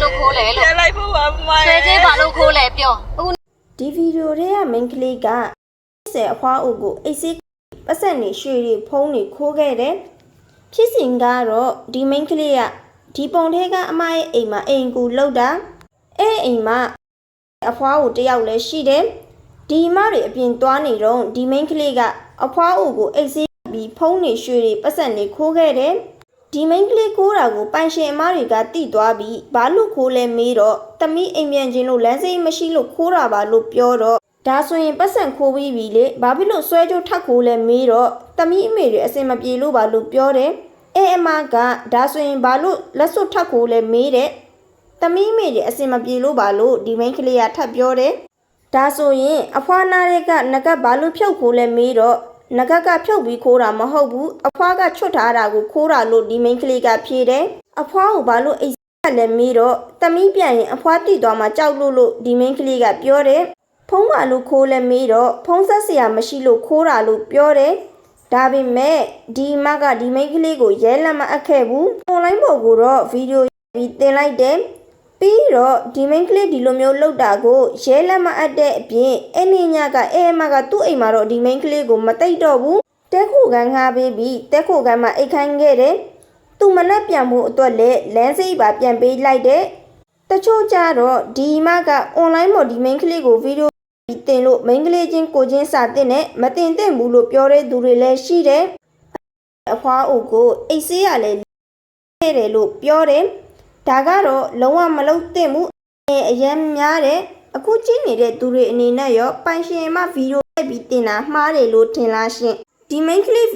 လို့ခိုးလဲလို့ပြန်လိုက်ဖို့ပါမမ ဆွဲသေးဘာလို့ခိုးလဲပြောအခု ဒီဗီဒီယိုထဲကမိန်းကလေးက10အဖွားအုပ်ကိုအိတ်ဆေးပတ်စံနေရွှေတွေဖုံးနေခိုးခဲ့တယ်ဖြစ်စဉ်ကတော့ဒီမိန်းကလေးကဒီပုံထဲကအမရဲ့အိမ်မှာအိမ်ကူလှုပ်တာအိမ်မှာအဖွားကိုတယောက်လည်းရှိတယ်ဒီအမတွေအပြင်သွားနေတော့ဒီမိန်းကလေးကအဖွားအုပ်ကိုအိတ်ဆေးပြီးဖုံးနေရွှေတွေပတ်စံနေခိုးခဲ့တယ်ဒီမိန်းကလေးခိုးတာကိုပိုင်ရှင်အမတွေကတိသွားပြီးဘာလို့ခိုးလဲမေးတော့သမီးအိမ်ပြန်ချင်းလို့လမ်းစိမ်းမရှိလို့ခိုးတာပါလို့ပြောတော့ဒါဆိုရင်ပတ်စံခိုးပြီးပြီလေဘာဖြစ်လို့ဆွဲကြိုးထပ်ခိုးလဲမေးတော့သမီးအမေတွေအစင်မပြေလို့ပါလို့ပြောတယ်အမကဒါဆိုရင်ဘာလို့လက်စွပ်ထပ်ခိုးလဲမေးတဲ့သမီးအမေတွေအစင်မပြေလို့ပါလို့ဒီမိန်းကလေးကထပ်ပြောတယ်ဒါဆိုရင်အဖွားနားတွေကငကဘာလို့ဖြုတ်ခိုးလဲမေးတော့ငကဖြုတ်ပြီးခိုးတာမဟုတ်ဘူးအဖွားကချွတ်ထားတာကိုခိုးတာလို့ဒီမိန်းကလေးကဖြေတယ်အဖွားကိုဘာလို့အိတ်ဆက်လဲမေးတော့သမီးပြန်ရင်အဖွားတိသွားမှကြောက်လို့ဒီမိန်းကလေးကပြောတယ်ဖုံးပါလို့ခိုးလဲမေးတော့ဖုံးဆက်စရာမရှိလို့ခိုးတာလို့ပြောတယ်ဒါပေမဲ့ဒီမကဒီမိန်းကလေးကိုရဲလက်မအပ်ခဲ့ဘူးအွန်လိုင်းပေါ်ကိုတော့ဗီဒီယိုပြီးတင်လိုက်တယ်ပြီးတော့ဒီမိန်းကလေးဒီလိုမျိုးလှုပ်တာကိုရဲလက်မအပ်တဲ့အပြင်အနေညကအမကသူ့အိမ်မှာတော့ဒီမိန်းကလေးကိုမတိတ်တော့ဘူးတဲခိုကန်ငှားပေးပြီးတဲခိုကန်မှာအိတ်ခိုင်းခဲ့တယ်သူမနဲ့ပြန်ဖို့အတွက်လည်းလမ်းစိတ်ပါပြန်ပေးလိုက်တယ်တချို့ကြတော့ဒီမကအွန်လိုင်းပေါ်ဒီမိန်းကလေးကိုဗီဒီယိုပြီးတင်လို့မိန်းကလေးချင်းကိုချင်းစာတင်နဲ့မတင်သင့်ဘူးလို့ပြောတဲ့သူတွေလည်းရှိတယ်အဖွားအုပ်ကိုအိတ်ဆေးရလဲခဲ့တယ်လို့ပြောတယ်ဒါကတော့လုံးဝမလုပ်သင့်ဘူးအရင်များတယ်အခုကြည့်နေတဲ့သူတွေအနေနဲ့ရောပိုင်ရှင်မဗီဒီယိုရိုက်ပြီးတင်တာမှားတယ်လို့ထင်လားရှင်ဒီမိန်းကလေး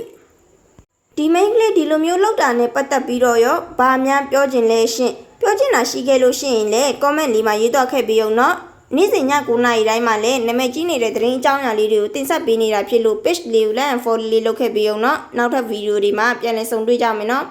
ဒီလိုမျိုးလောက်တာနဲ့ပတ်သက်ပြီးတော့ရောဘာများပြောချင်လဲရှင်ပြောချင်တာရှိခဲ့လို့ရှိရင်လည်း comment လေးမှာရေးတော့ခဲ့ပြီးအောင်နော်နေ့စဉ်ည9:00 နာရီတိုင်းမှာလည်းနာမည်ကြီးနေတဲ့သတင်းအကြောင်းအရာလေးတွေကိုတင်ဆက်ပေးနေတာဖြစ်လို့ page လေးကို like and follow လေးလုပ်ခဲ့ပြီးအောင်နော်နောက်ထပ်ဗီဒီယိုတွေမှာပြန်လည်ဆုံတွေ့ကြမယ်နော်